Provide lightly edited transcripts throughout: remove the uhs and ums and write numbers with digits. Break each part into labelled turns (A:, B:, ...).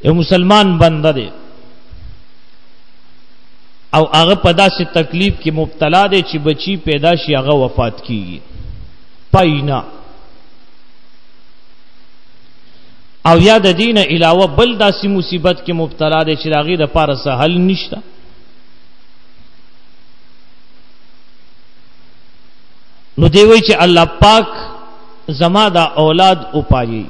A: یو مسلمان بنده دی او هغه په داسې تکلیف کې مبتلا دی چې بچی پیدا شي هغه وفات کیږي پاینا او یا د دین علاوه بل داسې مصیبت کې مبتلا دی چې هغه د پاره څه حل نشته نو دی وی چې الله پاک زما دا اولاد اوپایي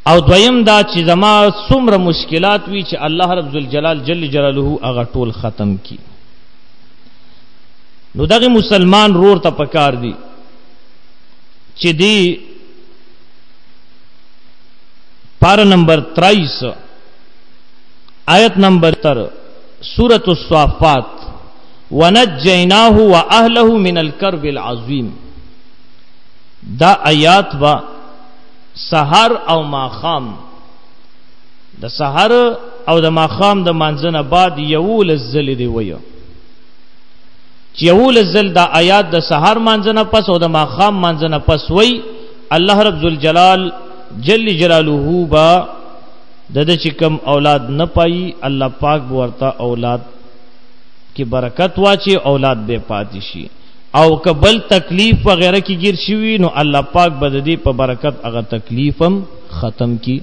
A: او دویم دا چې زما څومره مشکلات وی چې الله رب ذوالجلال جل جلاله هغه ټول ختم کی نو دغه مسلمان رور ته پکار دی چې دی پارا نمبر 23 آیت نمبر 3 سورۃ الصافات ونجیناه واهله من الكرب العظیم دا آیات با سحر او ماخام د سحر او د ماخام د مانځنه بعد یول الزل دی ویو چې یول الزل دا آیات د سحر مانځنه پس او د ماخام مانځنه پس وی الله رب ذوالجلال جل جلاله با د چې کم اولاد نه پای الله پاک ورته اولاد کی برکت واچي اولاد به پاتې شي او قبل تکلیف وغیرہ کی گیر شوی نو الله پاک بددی په برکت هغه تکلیفم ختم کی